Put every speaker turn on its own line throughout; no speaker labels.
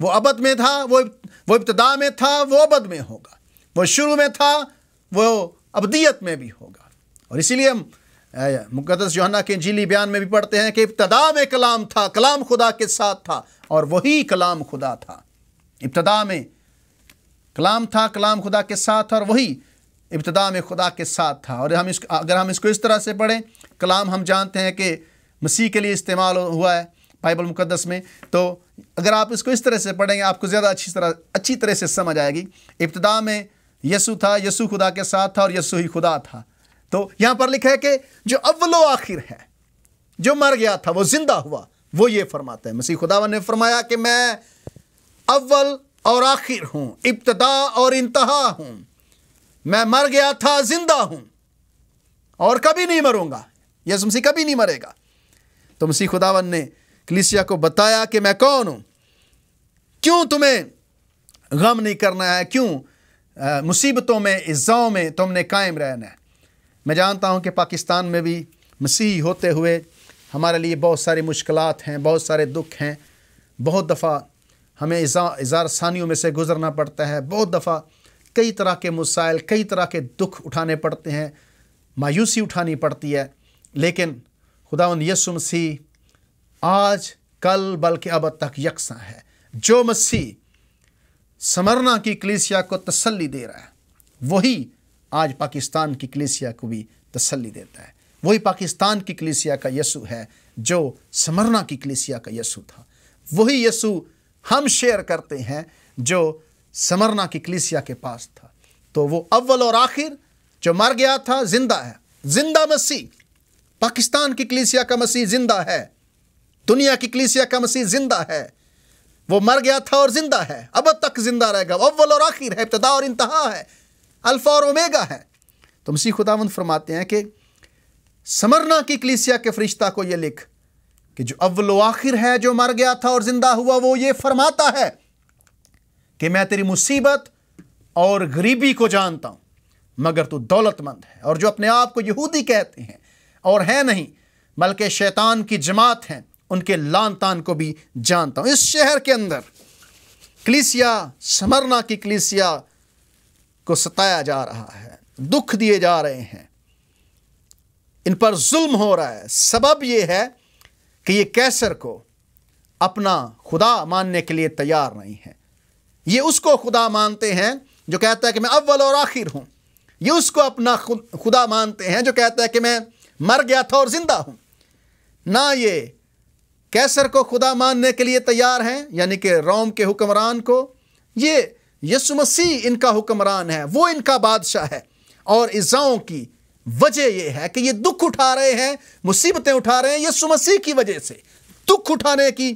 وہ ابد میں تھا، وہ ابتدا میں تھا، وہ ابد میں ہوگا، وہ شروع میں تھا، وہ ابدیت میں بھی ہوگا۔ اور اسی لیے ہم مقدس یوحنا کے انجیلی بیان میں بھی پڑھتے ہیں کہ ابتدا میں کلام تھا، کلام خدا کے ساتھ تھا اور وہی کلام خدا تھا۔ ابتدا میں کلام تھا، کلام خدا کے ساتھ تھا اور وہی ابتدا میں خدا کے ساتھ تھا۔ اور اگر ہم اس کو اس طرح سے پڑھیں، کلام ہم جانتے ہیں کہ مسیح کے لیے استعمال ہوا ہے بائبل مقدس میں، تو اگر آپ اس کو اس طرح سے پڑھیں گے آپ کو زیادہ اچھی طرح سے سمجھ آئے گی۔ ابتدا میں یسوع تھا، یسوع خدا کے ساتھ تھا اور یسوع ہی خدا تھا۔ تو یہاں پر لکھا ہے کہ جو اول و آخر ہے، جو مر گیا تھا وہ زندہ ہوا، وہ یہ فرماتا ہے۔ مسیح خداوند نے فرمایا کہ میں اول اور آخر ہوں، ابتدا اور انتہا ہوں۔ میں مر گیا تھا، زندہ ہوں اور کبھی نہیں مروں گا۔ یسوع مسیح کبھی نہیں مرے گا۔ تو مسیح خداوند نے کلیسیا کو بتایا کہ میں کون ہوں، کیوں تمہیں غم نہیں کرنا ہے، کیوں مصیبتوں میں، اضاؤں میں تم نے قائم رہنا ہے۔ میں جانتا ہوں کہ پاکستان میں بھی مسیحی ہوتے ہوئے ہمارے لیے بہت ساری مشکلات ہیں، بہت سارے دکھ ہیں، بہت دفعہ ہمیں اظہار ثانیوں میں سے گزرنا پڑتا ہے، بہت دفعہ کئی طرح کے مسائل، کئی طرح کے دکھ اٹھانے پڑتے ہیں، مایوسی اٹھانی پڑتی ہے، لیکن خداوند یسوع مسیح آج کل بلکہ ابد تک یکساں ہے۔ جو مسیح سمرنا کی کلیسیا کو تسلی دے رہا ہے وہی آج پاکستان کی کلیسیا کو بھی تسلی دیتا ہے۔ وہی پاکستان کی کلیسیا کا یسوع ہے جو سمرنا کی کلیسیا کا یسوع تھا۔ وہی یسوع ہم شیئر کرتے ہیں جو سمرنا کی کلیسیا کے پاس تھا۔ تو وہ اول اور آخر جو مر گیا تھا زندہ ہے، زندہ مسیح۔ پاکستان کی کلیسیا کا مسیح زندہ ہے، دنیا کی کلیسیا کا مسیح زندہ ہے۔ وہ مر گیا تھا اور زندہ ہے، ابد تک زندہ رہے گا۔ وہ اول اور آخر ہے، ابتدا اور انتہا ہے، الفا اور اومیگا ہے۔ تو مسیح خداوند فرماتے ہیں کہ سمرنا کی کلیسیا کے فرشتہ کو یہ لکھ کہ جو اول و آخر ہے، جو مر گیا تھا اور زندہ ہوا، وہ یہ فرماتا ہے کہ میں تیری مصیبت اور غریبی کو جانتا ہوں، مگر تو دولت مند ہے، اور جو اپنے آپ کو یہودی کہتے ہیں اور ہیں نہیں بلکہ شیطان کی جماعت ہیں، ان کے لعن طعن کو بھی جانتا ہوں۔ اس شہر کے اندر کلیسیا، سمرنا کی کلیسیا کو ستایا جا رہا ہے، دکھ دیے جا رہے ہیں، ان پر ظلم ہو رہا ہے۔ سبب یہ ہے کہ یہ کیسر کو اپنا خدا ماننے کے لیے تیار نہیں ہے۔ یہ اس کو خدا مانتے ہیں جو کہتا ہے کہ میں اول اور آخر ہوں۔ یہ اس کو اپنا خدا مانتے ہیں جو کہتا ہے کہ میں مر گیا تھا اور زندہ ہوں۔ نہ یہ کیسر کو خدا ماننے کے لیے تیار ہیں، یعنی کہ روم کے حکمران کو۔ یہ یسوع مسیح ان کا حکمران ہے، وہ ان کا بادشاہ ہے۔ اور ایذاؤں کی وجہ یہ ہے کہ یہ دکھ اٹھا رہے ہیں، مصیبتیں اٹھا رہے ہیں یسوع مسیح کی وجہ سے۔ دکھ اٹھانے کی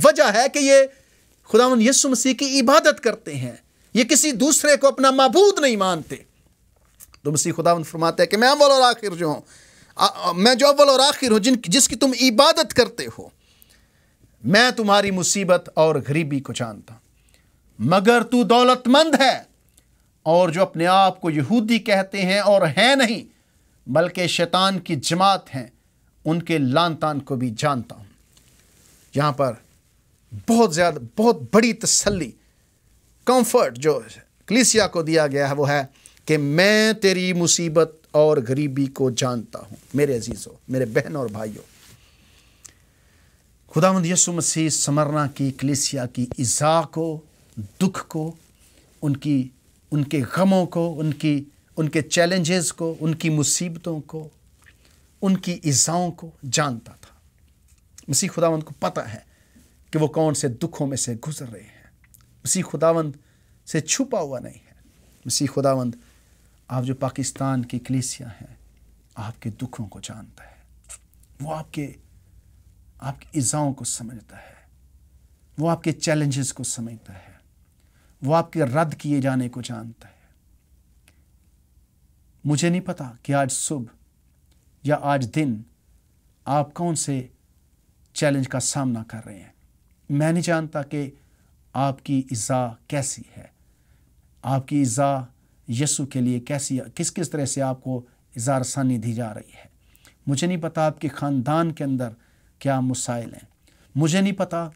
وجہ ہے کہ یہ خداوند یسوع مسیح کی عبادت کرتے ہیں، یہ کسی دوسرے کو اپنا معبود نہیں مانتے۔ تو مسیح خداوند فرماتے ہیں کہ میں اول اور آخر جو ہوں، میں جو اول اور آخر ہوں، جس کی تم عبادت کرتے ہو، میں تمہاری مصیبت اور غریبی کو جانتا ہوں، مگر تو دولت مند ہے، اور جو اپنے آپ کو یہودی کہتے ہیں اور ہیں نہیں بلکہ شیطان کی جماعت ہیں، ان کے لعن طعن کو بھی جانتا ہوں۔ یہاں پر بہت بڑی تسلی، کمفرٹ جو کلیسیا کو دیا گیا ہے وہ ہے کہ میں تیری مصیبت اور غریبی کو جانتا ہوں۔ میرے عزیزوں، میرے بہن اور بھائیوں، خداوند یسوع مسیح سمرنا کی کلیسیا کی ایذا کو، دکھ کو، ان کے غموں کو، ان کے چیلنجز کو، ان کی مصیبتوں کو، ان کی ایذاؤں کو جانتا تھا۔ مسیح خداوند کو پتہ ہے کہ وہ کون سے دکھوں میں سے گزر رہے ہیں۔ مسیح خداوند سے چھپا ہوا نہیں ہے۔ مسیح خداوند آپ جو پاکستان کی کلیسیا ہیں، آپ کے دکھوں کو جانتا ہے۔ وہ آپ کی ایذاؤں کو سمجھتا ہے، وہ آپ کے چیلنجز کو سمجھتا ہے، وہ آپ کے رد کیے جانے کو جانتا ہے۔ مجھے نہیں پتا کہ آج صبح یا آج دن آپ کون سے چیلنج کا سامنا کر رہے ہیں۔ میں نہیں جانتا کہ آپ کی ایذا کیسی ہے، آپ کی ایذا یسوع کے لیے کیسی، کس طرح سے آپ کو ایذا رسانی دی جا رہی ہے۔ مجھے نہیں پتا آپ کے خاندان کے اندر کیا مسائل ہیں، مجھے نہیں پتا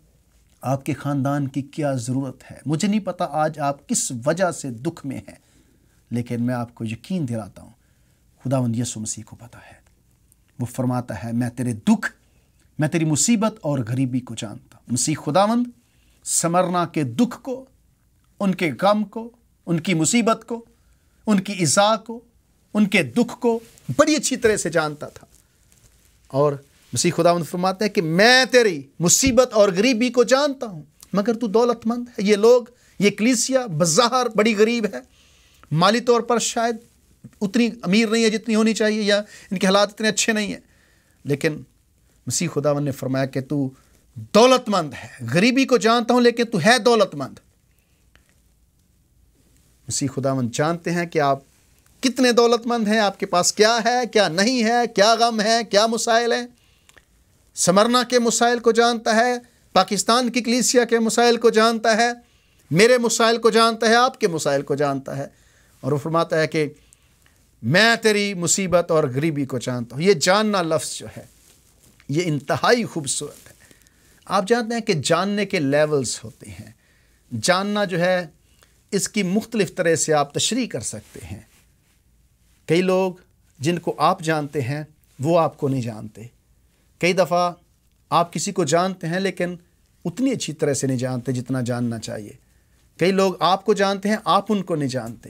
آپ کے خاندان کی کیا ضرورت ہے. مجھے نہیں پتا آج آپ کس وجہ سے دکھ میں ہیں، لیکن میں آپ کو یقین دلاتا ہوں خداوند یسوع مسیح کو پتا ہے. وہ فرماتا ہے میں تیرے دکھ، میں تیری مصیبت اور غریبی کو جانتا ہوں. مسیح خداوند سمرنا کے دکھ کو، ان کے غم کو، ان کی مصیبت کو، ان کی ایذا کو، ان کے دکھ کو بڑی اچھی طرح سے جانتا تھا. اور مسیح خداوند فرماتے ہیں کہ میں تیری مصیبت اور غریبی کو جانتا ہوں، مگر تو دولت مند ہے. یہ لوگ، یہ کلیسیا بظاہر بڑی غریب ہے، مالی طور پر شاید اتنی امیر نہیں ہے جتنی ہونی چاہیے، یا ان کے حالات اتنے اچھے نہیں ہیں، لیکن مسیح خداوند نے فرمایا کہ تو دولت مند ہے. غریبی کو جانتا ہوں لیکن تو ہے دولت مند. مسیح خداوند جانتے ہیں کہ آپ کتنے دولت مند ہیں، آپ کے پاس کیا ہے، کیا نہیں ہے، کیا غم ہے، کیا مسائل ہیں. سمرنا کے مسائل کو جانتا ہے، پاکستان کی کلیسیا کے مسائل کو جانتا ہے، میرے مسائل کو جانتا ہے، آپ کے مسائل کو جانتا ہے. اور وہ فرماتا ہے کہ میں تیری مصیبت اور غریبی کو جانتا ہوں. یہ جاننا لفظ جو ہے یہ انتہائی خوبصورت ہے. آپ جانتے ہیں کہ جاننے کے لیولز ہوتے ہیں. جاننا جو ہے اس کی مختلف طرح سے آپ تشریح کر سکتے ہیں. کئی لوگ جن کو آپ جانتے ہیں وہ آپ کو نہیں جانتے. کئی دفعہ آپ کسی کو جانتے ہیں لیکن اتنی اچھی طرح سے نہیں جانتے جتنا جاننا چاہیے. کئی لوگ آپ کو جانتے ہیں، آپ ان کو نہیں جانتے.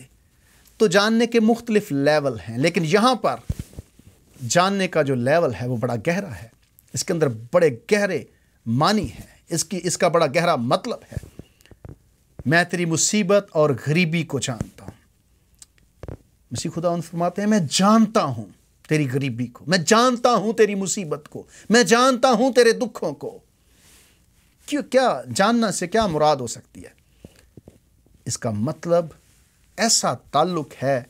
تو جاننے کے مختلف لیول ہیں، لیکن یہاں پر جاننے کا جو لیول ہے وہ بڑا گہرا ہے. اس کے اندر بڑے گہرے معنی ہیں، اس کا بڑا گہرا مطلب ہے. میں تیری مصیبت اور غریبی کو جانتا ہوں. مسیح خداوند فرماتے ہیں میں جانتا ہوں تیری غریبی کو، میں جانتا ہوں تیری مصیبت کو، میں جانتا ہوں تیرے دکھوں کو. کیا جاننا سے کیا مراد ہو سکتی ہے؟ اس کا مطلب ایسا تعلق ہے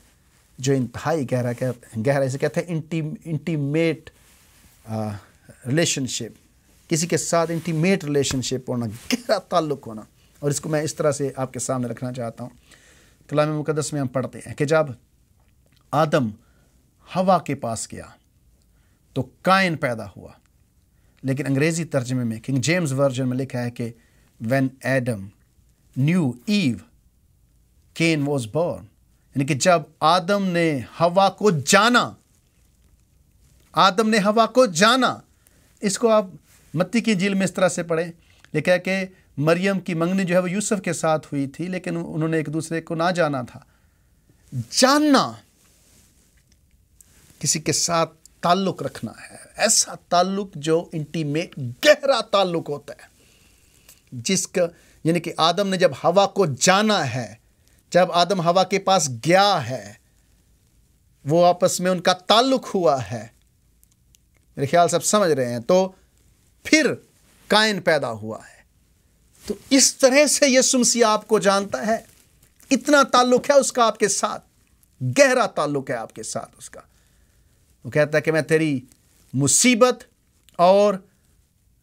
جو انتہائی گہرا اسے کہتے ہیں انٹیمیٹ ریلیشن شپ. کسی کے ساتھ انٹیمیٹ ریلیشن شپ ہونا، گہرا تعلق ہونا. اور اس کو میں اس طرح سے آپ کے سامنے رکھنا چاہتا ہوں. کلام مقدس میں ہم پڑھتے ہیں کہ جب آدم ہوا کے پاس گیا تو کائن پیدا ہوا. لیکن انگریزی ترجمے میں کنگ جیمز ورژن میں لکھا ہے کہ when Adam knew Eve, Cain was born. یعنی کہ جب آدم نے ہوا کو جانا، آدم نے ہوا کو جانا. اس کو آپ متی کی انجیل میں اس طرح سے پڑھیں. لکھا ہے کہ مریم کی منگنی جو ہے وہ یوسف کے ساتھ ہوئی تھی، لیکن انہوں نے ایک دوسرے کو نہ جانا تھا. جاننا کسی کے ساتھ تعلق رکھنا ہے، ایسا تعلق جو انٹیمیٹ گہرا تعلق ہوتا ہے، جس کا یعنی کہ آدم نے جب ہوا کو جانا ہے، جب آدم ہوا کے پاس گیا ہے، وہ آپس میں ان کا تعلق ہوا ہے. میرے خیال سے آپ سمجھ رہے ہیں. تو پھر کائن پیدا ہوا ہے. تو اس طرح سے یسوع مسیح آپ کو جانتا ہے. اتنا تعلق ہے اس کا آپ کے ساتھ، گہرا تعلق ہے آپ کے ساتھ اس کا. وہ کہتا ہے کہ میں تیری مصیبت اور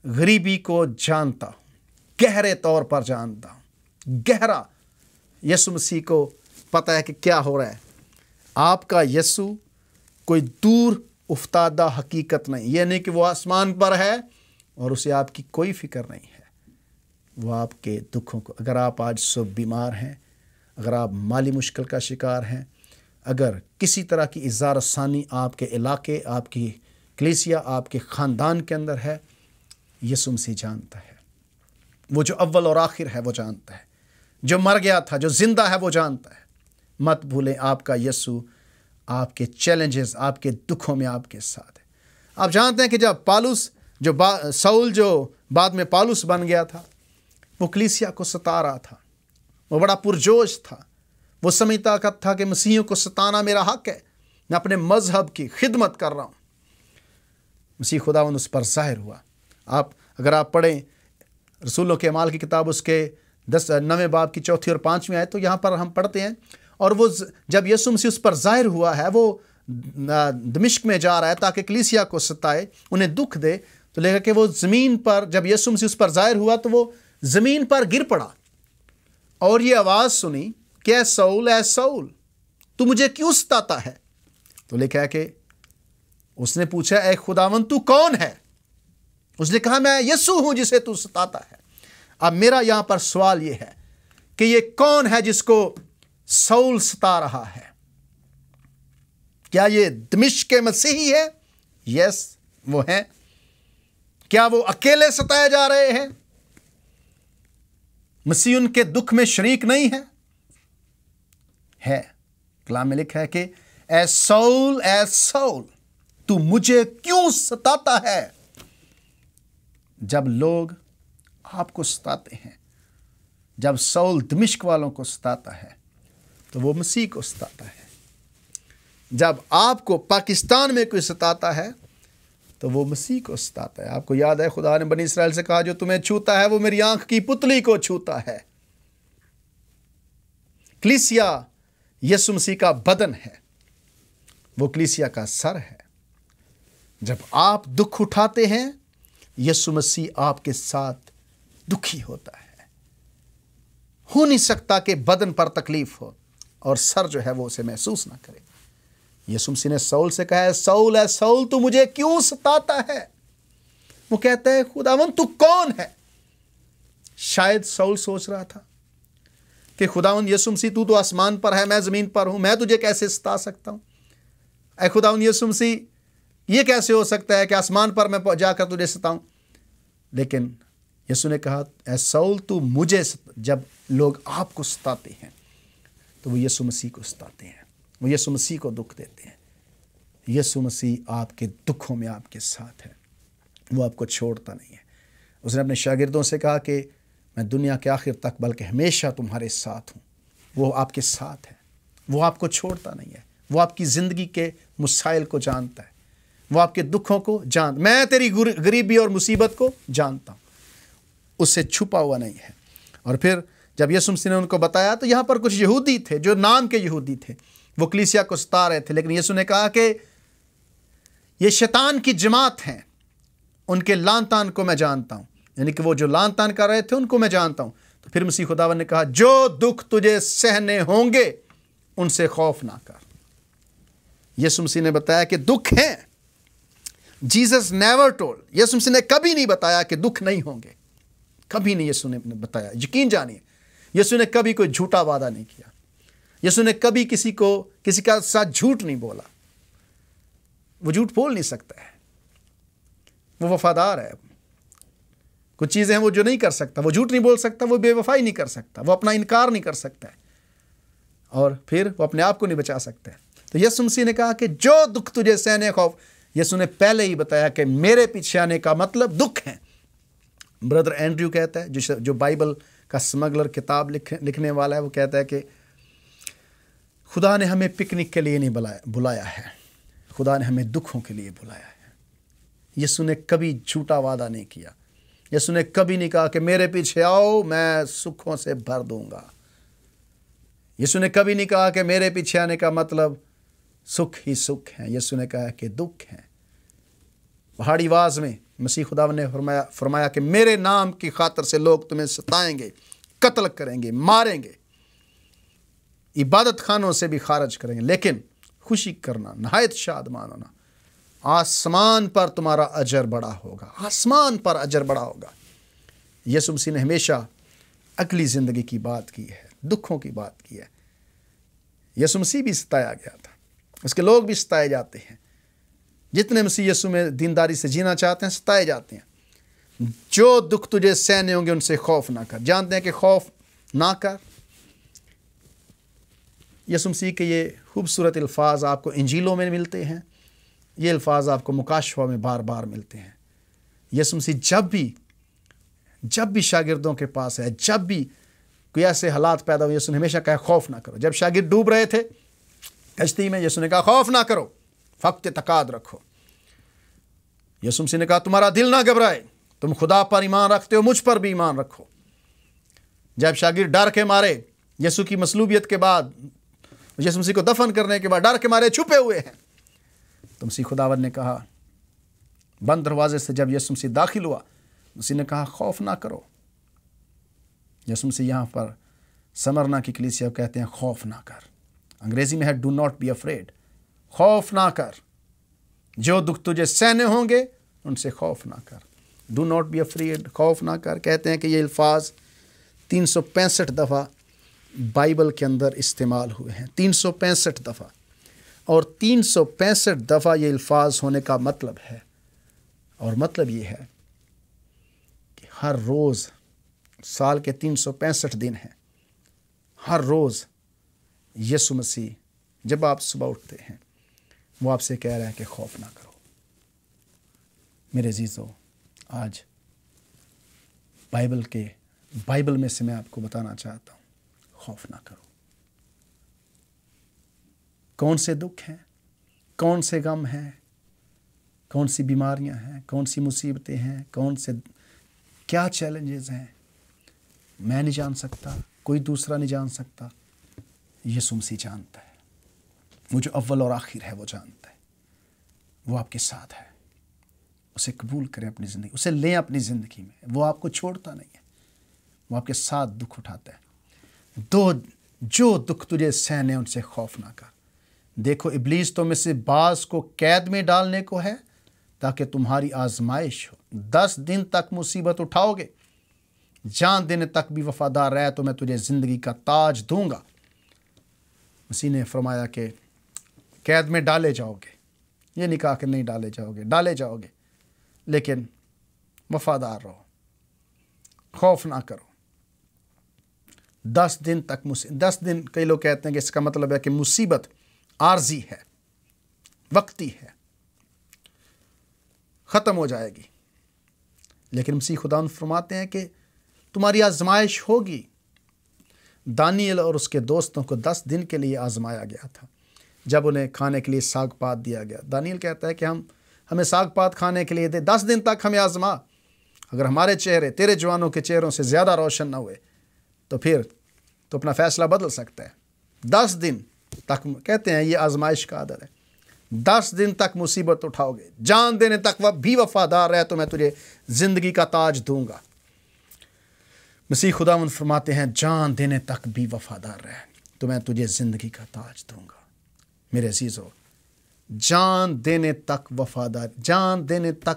غریبی کو جانتا ہوں، گہرے طور پر جانتا ہوں. گہرا یسوع مسیح کو پتا ہے کہ کیا ہو رہا ہے. آپ کا یسوع کوئی دور افتادہ حقیقت نہیں. یہ نہیں کہ وہ آسمان پر ہے اور اسے آپ کی کوئی فکر نہیں ہے. وہ آپ کے دکھوں کو، اگر آپ آج صبح بیمار ہیں، اگر آپ مالی مشکل کا شکار ہیں، اگر کسی طرح کی ایذا رسانی آپ کے علاقے، آپ کی کلیسیا، آپ کے خاندان کے اندر ہے، یسوع مسیح جانتا ہے. وہ جو اول اور آخر ہے وہ جانتا ہے، جو مر گیا تھا، جو زندہ ہے وہ جانتا ہے. مت بھولیں آپ کا یسوع آپ کے چیلنجز، آپ کے دکھوں میں آپ کے ساتھ ہے. آپ جانتے ہیں کہ جب پالوس ساؤل جو بعد میں پالوس بن گیا تھا، وہ کلیسیا کو ستا رہا تھا. وہ بڑا پرجوش تھا. وہ سمجھتا تھا کہ مسیحیوں کو ستانا میرا حق ہے، میں اپنے مذہب کی خدمت کر رہا ہوں. مسیح خداوند اس پر ظاہر ہوا. اگر آپ پڑھیں رسولوں کے اعمال کی کتاب، اس کے 9 باب کی 4 اور 5 آیت، تو یہاں پر ہم پڑھتے ہیں، اور وہ جب یسوع مسیح اس پر ظاہر ہوا ہے، وہ دمشق میں جا رہا ہے تاکہ کلیسیا کو ستائے، انہیں دکھ دے. تو لکھا کہ وہ زمین پر، جب یسوع مسیح اس پر ظاہر ہوا تو وہ زمین پر گر پڑا اور یہ آواز سنی کہ اے ساؤل تو مجھے کیوں ستاتا ہے؟ تو لکھا ہے کہ اس نے پوچھا اے خداوند تو کون ہے؟ اس نے کہا میں یسوع ہوں جسے تو ستاتا ہے. اب میرا یہاں پر سوال یہ ہے کہ یہ کون ہے جس کو سول ستا رہا ہے؟ کیا یہ دمشق کے مسیحی ہے؟ یس، وہ ہیں۔ کیا وہ اکیلے ستائے جا رہے ہیں؟ مسیح ان کے دکھ میں شریک نہیں ہے۔ کلام میں لکھا ہے کہ اے سول تو مجھے کیوں ستاتا ہے؟ جب لوگ آپ کو ستاتے ہیں، جب سول دمشق والوں کو ستاتا ہے تو وہ مسیح کو ستاتا ہے۔ جب آپ کو پاکستان میں کوئی ستاتا ہے تو وہ مسیح کو ستاتا ہے۔ آپ کو یاد ہے خدا نے بنی اسرائیل سے کہا جو تمہیں چھوتا ہے وہ میری آنکھ کی پتلی کو چھوتا ہے۔ کلیسیا یسوع مسیح کا بدن ہے، وہ کلیسیا کا سر ہے۔ جب آپ دکھ اٹھاتے ہیں یسوع مسیح آپ کے ساتھ دکھی ہوتا ہے۔ ہو نہیں سکتا کہ بدن پر تکلیف ہو اور سر جو ہے وہ اسے محسوس نہ کرے۔ یسوع مسیح نے سول سے کہا ہے سول تو مجھے کیوں ستاتا ہے؟ وہ کہتا ہے خداوند تو کون ہے؟ شاید سول سوچ رہا تھا کہ خداوند یسوع مسیح تو آسمان پر ہے، میں زمین پر ہوں، میں تجھے کیسے ستا سکتا ہوں؟ اے خداوند یسوع مسیح، یہ کیسے ہو سکتا ہے کہ آسمان پر میں جا کر تجھے ستاؤں؟ لیکن یسوع نے کہا اے سول تو مجھے جب لوگ آپ کو ستاتے ہیں تو وہ یسوع مسیح کو ستاتے ہیں، وہ یسوع مسیح کو دکھ دیتے ہیں۔ یسوع مسیح آپ کے دکھوں میں آپ کے ساتھ ہے، وہ آپ کو چھوڑتا نہیں ہے۔ اس نے اپنے شاگردوں سے کہا کہ میں دنیا کے آخر تک بلکہ ہمیشہ تمہارے ساتھ ہوں۔ وہ آپ کے ساتھ ہے، وہ آپ کو چھوڑتا نہیں ہے، وہ آپ کی زندگی کے مسائل کو جانتا ہے، وہ آپ کے دکھوں کو جانتا۔ میں تیری غریبی اور مصیبت کو جانتا ہوں، اس سے چھپا ہوا نہیں ہے۔ اور پھر جب یسوع مسیح نے ان کو بتایا تو یہاں پر کچھ یہودی تھے جو نام کے یہودی تھے، وہ کلیسیا کو ستا رہے تھے، لیکن یسوع نے کہا کہ یہ شیطان کی جماعت ہیں، ان کے لان تان کو میں جانتا ہوں، یعنی کہ وہ جو لان تان کر رہے تھے ان کو میں جانتا ہوں۔ تو پھر مسیح خداوند نے کہا جو دکھ تجھے سہنے ہوں گے ان سے خوف نہ کر۔ یسوع مسیح نے بتایا کہ دکھ ہیں۔ جیزس نیور ٹولڈ، یسوع مسیح نے کبھی نہیں بتایا کہ دکھ نہیں ہوں گے، کبھی نہیں یسوع نے بتایا۔ یقین جانیے یسوع نے کبھی کوئی جھوٹا وعدہ نہیں کیا، یسوع نے کبھی کسی کا ساتھ جھوٹ نہیں بولا۔ وہ جھوٹ بول نہیں سکتا ہے، وہ وفادار ہے۔ کچھ چیزیں ہیں وہ جو نہیں کر سکتا، وہ جھوٹ نہیں بول سکتا، وہ بے وفائی نہیں کر سکتا، وہ اپنا انکار نہیں کر سکتا ہے، اور پھر وہ اپنے آپ کو نہیں بچا سکتا ہے۔ تو یسوع مسیح نے کہا کہ جو دکھ تجھے سہنے خوف، یسوع نے پہلے ہی بتایا کہ میرے پیچھے آنے کا مطلب دکھ ہے۔ بردر اینڈریو کہتا ہے جو بائبل کا سمگلر کتاب لکھنے والا ہے، وہ کہتا ہے کہ خدا نے ہمیں پکنک کے لیے نہیں بلایا ہے، خدا نے ہمیں دکھوں کے لیے بلایا ہے۔ یسوع نے کبھی جھوٹا وعدہ نہیں کیا، یسوع نے کبھی نہیں کہا کہ میرے پیچھے آؤ میں سکھوں سے بھر دوں گا۔ یسوع نے کبھی نہیں کہا کہ میرے پیچھے آنے کا مطلب سکھ ہی سکھ ہیں۔ یسوع نے کہا کہ دکھ ہیں۔ پہاڑی واز میں مسیح خداوند نے فرمایا کہ میرے نام کی خاطر سے لوگ تمہیں ستائیں گے، قتل کریں گے، ماریں گے، عبادت خانوں سے بھی خارج کریں گے، لیکن خوشی کرنا، نہایت شادمان ہونا، آسمان پر تمہارا اجر بڑا ہوگا، آسمان پر اجر بڑا ہوگا۔ یسوع مسیح نے ہمیشہ اگلی زندگی کی بات کی ہے، دکھوں کی بات کی ہے۔ یسوع مسیح بھی ستایا گیا تھا، اس کے لوگ بھی ستائے جاتے ہیں۔ جتنے مسیح یسوع میں دینداری سے جینا چاہتے ہیں ستائے جاتے ہیں۔ جو دکھ تجھے سہنے ہوں گے ان سے خوف نہ کر۔ جانتے ہیں کہ خوف نہ کر، یسوع مسیح کے یہ خوبصورت الفاظ آپ کو انجیلوں میں ملتے ہیں، یہ الفاظ آپ کو مکاشفہ میں بار بار ملتے ہیں۔ یسوع مسیح جب بھی شاگردوں کے پاس ہے، جب بھی کوئی ایسے حالات پیدا ہوئے، یسوع نے ہمیشہ کہا خوف نہ کرو۔ جب شاگرد ڈوب رہے تھے کشتی میں، یسوع نے کہا خوف نہ کرو، فقط اعتقاد رکھو۔ یسوع مسیح نے کہا تمہارا دل نہ گھبرائے، تم خدا پر ایمان رکھتے ہو، مجھ پر بھی ایمان رکھو۔ جب شاگرد ڈر کے مارے یسوع کی مصلوبیت کے بعد، یسوع مسیح کو دفن کرنے کے بعد ڈر کے مارے چھپے ہوئے ہیں، تو مسیح خداوند نے کہا، بند دروازے سے جب یسوع مسیح داخل ہوا، مسیح نے کہا خوف نہ کرو۔ یسوع مسیح یہاں پر سمرنا کی کلیسیا کو کہتے ہیں خوف نہ کر۔ انگریزی میں ہے ڈو ناٹ بی افریڈ، خوف نہ کر۔ جو دکھ تجھے سہنے ہوں گے ان سے خوف نہ کر۔ ڈو ناٹ بی افریڈ، خوف نہ کر. کہتے ہیں کہ یہ الفاظ 365 دفعہ بائبل کے اندر استعمال ہوئے ہیں، 365 دفعہ. اور 365 دفعہ یہ الفاظ ہونے کا مطلب ہے، اور مطلب یہ ہے کہ ہر روز، سال کے 365 دن ہیں، ہر روز یسوع مسیح جب آپ صبح اٹھتے ہیں وہ آپ سے کہہ رہا ہے کہ خوف نہ کرو. میرے عزیزو، آج بائبل میں سے میں آپ کو بتانا چاہتا ہوں، خوف نہ کرو. کون سے دکھ ہیں، کون سے غم ہیں، کون سی بیماریاں ہیں، کون سی مصیبتیں ہیں، کیا چیلنجز ہیں، میں نہیں جان سکتا، کوئی دوسرا نہیں جان سکتا. یسوع مسیح جانتا ہے. وہ جو اول اور آخر ہے وہ جانتا ہے. وہ آپ کے ساتھ ہے. اسے قبول کریں اپنی زندگی، اسے لیں اپنی زندگی میں. وہ آپ کو چھوڑتا نہیں ہے، وہ آپ کے ساتھ دکھ اٹھاتا ہے. جو دکھ تجھے سہنے ان سے خوف نہ کر. دیکھو ابلیس تو میں سے بعض کو قید میں ڈالنے کو ہے تاکہ تمہاری آزمائش ہو. 10 دن تک مصیبت اٹھاؤ گے، جان دینے تک بھی وفادار رہے تو میں تجھے زندگی کا تاج دوں گا. مسیح نے فرمایا کہ قید میں ڈالے جاؤ گے. یہ نہیں کہا کہ نہیں ڈالے جاؤ گے، ڈالے جاؤ گے، لیکن وفادار رہو، خوف نہ کرو. 10 دن تک 10 دن کئی لوگ کہتے ہیں کہ اس کا مطلب ہے کہ مصیبت عارضی ہے، وقتی ہے، ختم ہو جائے گی. لیکن مسیح خداوند فرماتے ہیں کہ تمہاری آزمائش ہوگی. دانیل اور اس کے دوستوں کو 10 دن کے لیے آزمایا گیا تھا جب انہیں کھانے کے لیے ساگ پات دیا گیا. دانیل کہتا ہے کہ ہمیں ساگ پات کھانے کے لیے دے، 10 دن تک ہمیں آزما. اگر ہمارے چہرے تیرے جوانوں کے چہروں سے زیادہ روشن نہ ہوئے تو پھر تو اپنا فیصلہ بدل سکتا ہے. 10 دن تک کہتے ہیں یہ آزمائش کا عدد ہے. 10 دن تک مصیبت اٹھاؤ گے، جان دینے تک وہ بھی وفادار رہے تو میں تجھے زندگی کا تاج دوں گا. مسیح خداوند فرماتے ہیں جان دینے تک بھی وفادار رہے تو میں تجھے زندگی کا تاج دوں گا. میرے عزیزو، جان دینے تک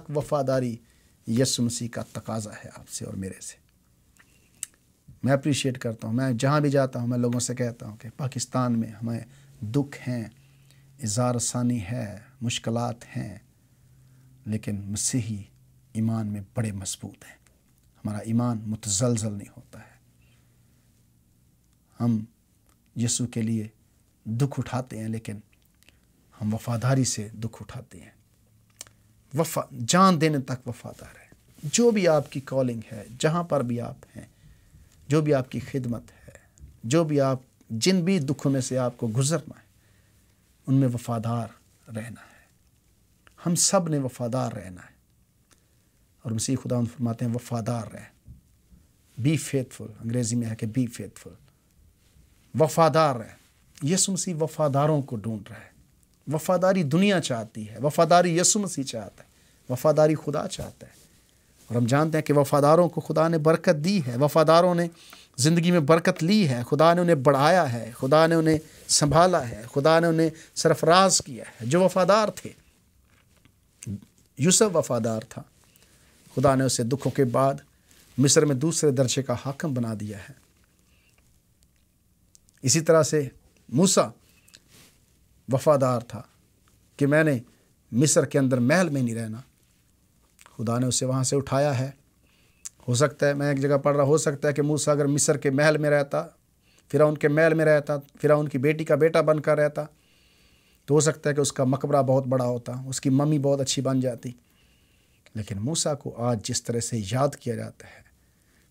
وفاداری یسوع مسیح کا تقاضا ہے آپ سے اور میرے سے. میں اپریشیٹ کرتا ہوں، میں جہاں بھی جاتا ہوں میں لوگوں سے کہتا ہوں کہ پاکستان میں ہمیں دکھ ہیں، اظہار ثانی ہے، مشکلات ہیں، لیکن مسیحی ایمان میں بڑے مضبوط ہیں. ہمارا ایمان متزلزل نہیں ہوتا ہے. ہم یسوع کے لیے دکھ اٹھاتے ہیں لیکن ہم وفاداری سے دکھ اٹھاتے ہیں. جان دینے تک وفادار ہے. جو بھی آپ کی کالنگ ہے، جہاں پر بھی آپ ہیں، جو بھی آپ کی خدمت ہے، جن بھی دکھوں میں سے آپ کو گزرنا ہے، ان میں وفادار رہنا ہے. ہم سب نے وفادار رہنا ہے. اور مسیح خداوند فرماتے ہیں وفادار رہیں. بی فیتھفل، انگریزی میں ہے کہ بی فیتھفل، وفادار رہیں. یسوع مسیح وفاداروں کو ڈھونڈ رہا ہے. وفاداری دنیا چاہتی ہے، وفاداری یسوع مسیح چاہتا ہے، وفاداری خدا چاہتا ہے. اور ہم جانتے ہیں کہ وفاداروں کو خدا نے برکت دی ہے، وفاداروں نے زندگی میں برکت لی ہے. خدا نے انہیں بڑھایا ہے، خدا نے انہیں سنبھالا ہے، خدا نے انہیں سرفراز کیا ہے. جو وفادار تھے، یوسف وفادار تھا، خدا نے اسے دکھوں کے بعد مصر میں دوسرے درجے کا حاکم بنا دیا ہے. اسی طرح سے موسیٰ وفادار تھا کہ میں نے مصر کے اندر محل میں نہیں رہنا. خدا نے اسے وہاں سے اٹھایا ہے. ہو سکتا ہے، میں ایک جگہ پڑھ رہا، ہو سکتا ہے کہ موسیٰ اگر مصر کے محل میں رہتا، فرعون کے محل میں رہتا، فرعون کی بیٹی کا بیٹا بن کر رہتا، تو ہو سکتا ہے کہ اس کا مقبرہ بہت بڑا ہوتا، اس کی ممی بہت اچھی بن جاتی. لیکن موسیٰ کو آج جس طرح سے یاد کیا جاتا ہے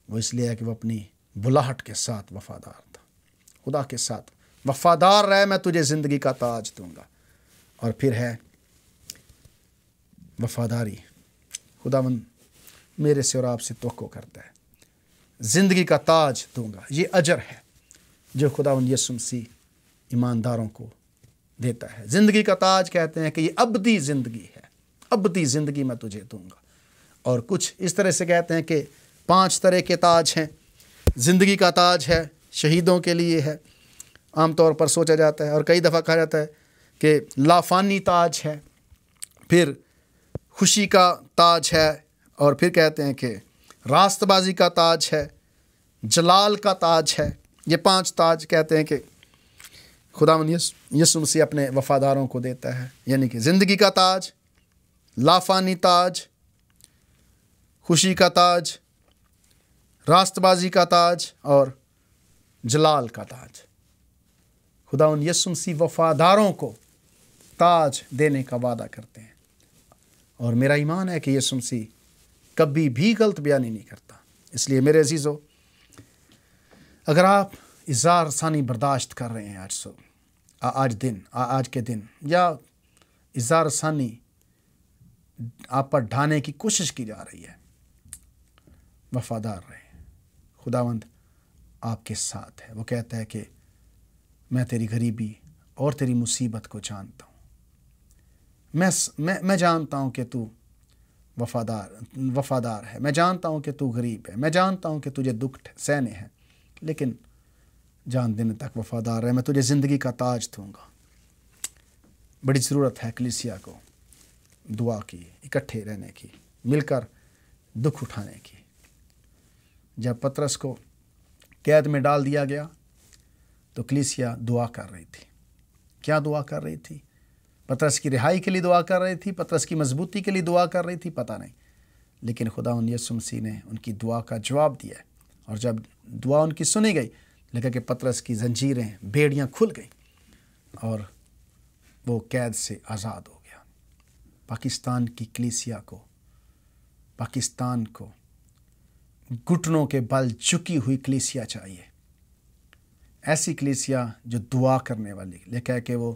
وہ اس لیے ہے کہ وہ اپنی بلاہٹ کے ساتھ وفادار تھا. خدا کے ساتھ وفادار رہے، میں تجھے زندگی کا تاج دوں گا. اور پھر ہے وفاداری. خداوند میرے سے اور آپ سے توقع کرتا ہے زندگی کا تاج دوں گا. یہ اجر ہے جو خداوند یسوع مسیح ایمانداروں کو دیتا ہے. زندگی کا تاج کہتے ہیں کہ یہ ابدی زندگی ہے، ابدی زندگی میں تجھے دوں گا. اور کچھ اس طرح سے کہتے ہیں کہ 5 طرح کے تاج ہیں. زندگی کا تاج ہے، شہیدوں کے لیے ہے، عام طور پر سوچا جاتا ہے، اور کئی دفعہ کہا جاتا ہے کہ لافانی تاج ہے. پھر خوشی کا تاج ہے، اور پھر کہتے ہیں کہ راست بازی کا تاج ہے، جلال کا تاج ہے۔ یہ 5 تاج کہتے ہیں کہ خداوند یسوع مسیح اپنے وفاداروں کو دیتا ہے، یعنی کہ زندگی کا تاج، لافانی تاج، خوشی کا تاج، راست بازی کا تاج اور جلال کا تاج۔ خداوند یسوع مسیح وفاداروں کو تاج دینے کا وعدہ کرتے ہیں، اور میرا ایمان ہے کہ یسوع مسیح کبھی بھی غلط بیانی نہیں کرتا۔ اس لیے میرے عزیزو، اگر آپ اظہار ثانی برداشت کر رہے ہیں آج کے دن، یا اظہار ثانی آپ پر ڈھانے کی کوشش کی جا رہی ہے، وفادار رہیں۔ خداوند آپ کے ساتھ ہے۔ وہ کہتا ہے کہ میں تیری غریبی اور تیری مصیبت کو جانتا ہوں۔ میں جانتا ہوں کہ تو وفادار ہے، میں جانتا ہوں کہ تو غریب ہے، میں جانتا ہوں کہ تجھے دکھ سہنے ہیں، لیکن جان دن تک وفادار ہے، میں تجھے زندگی کا تاج دوں گا۔ بڑی ضرورت ہے کلیسیا کو دعا کی، اکٹھے رہنے کی، مل کر دکھ اٹھانے کی۔ جب پطرس کو قید میں ڈال دیا گیا تو کلیسیا دعا کر رہی تھی۔ کیا دعا کر رہی تھی؟ پطرس کی رہائی کے لیے دعا کر رہی تھی، پطرس کی مضبوطی کے لیے دعا کر رہی تھی، پتہ نہیں، لیکن خداوند یسوع مسیح نے ان کی دعا کا جواب دیا، اور جب دعا ان کی سنی گئی، لگا کہ پطرس کی زنجیریں، بیڑیاں کھل گئیں اور وہ قید سے آزاد ہو گیا۔ پاکستان کی کلیسیا کو، پاکستان کو گھٹنوں کے بل جھکی ہوئی کلیسیا چاہیے، ایسی کلیسیا جو دعا کرنے والی، لکھا ہے کہ وہ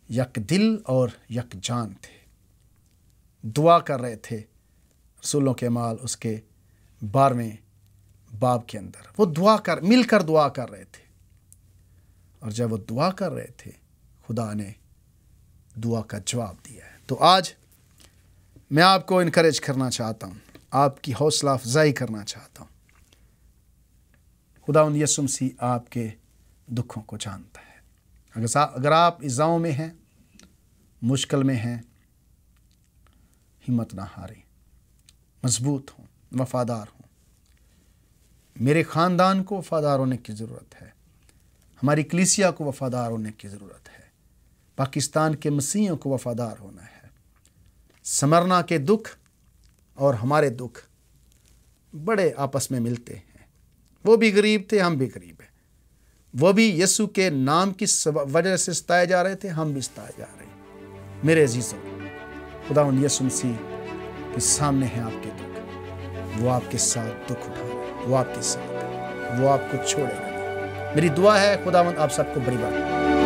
یک دل اور یک جان تھے، دعا کر رہے تھے۔ رسولوں کے اعمال اس کے 12ویں باب کے اندر وہ مل کر دعا کر رہے تھے، اور جب وہ دعا کر رہے تھے خدا نے دعا کا جواب دیا ہے۔ تو آج میں آپ کو انکریج کرنا چاہتا ہوں، آپ کی حوصلہ افزائی کرنا چاہتا ہوں۔ خداوند یسوع مسیح آپ کے دکھوں کو جانتا ہے۔ اگر آپ ایذاؤں میں ہیں، مشکل میں ہیں، ہمت نہ ہاریں، مضبوط ہوں، وفادار ہوں۔ میرے خاندان کو وفادار ہونے کی ضرورت ہے، ہماری کلیسیا کو وفادار ہونے کی ضرورت ہے، پاکستان کے مسیحیوں کو وفادار ہونا ہے۔ سمرنا کے دکھ اور ہمارے دکھ بڑے آپس میں ملتے ہیں، وہ بھی غریب تھے، ہم بھی غریب ہیں، وہ بھی یسوع کے نام کی وجہ سے ستائے جا رہے تھے، ہم بھی ستائے جا رہے ہیں۔ میرے عزیزوں، خداوند یسوع مسیح کے سامنے ہیں آپ کے دکھ، وہ آپ کے ساتھ دکھ اٹھائے گا، وہ آپ کے ساتھ ہے، وہ آپ کو چھوڑے گا۔ میری دعا ہے خداوند آپ سب کو بڑی بات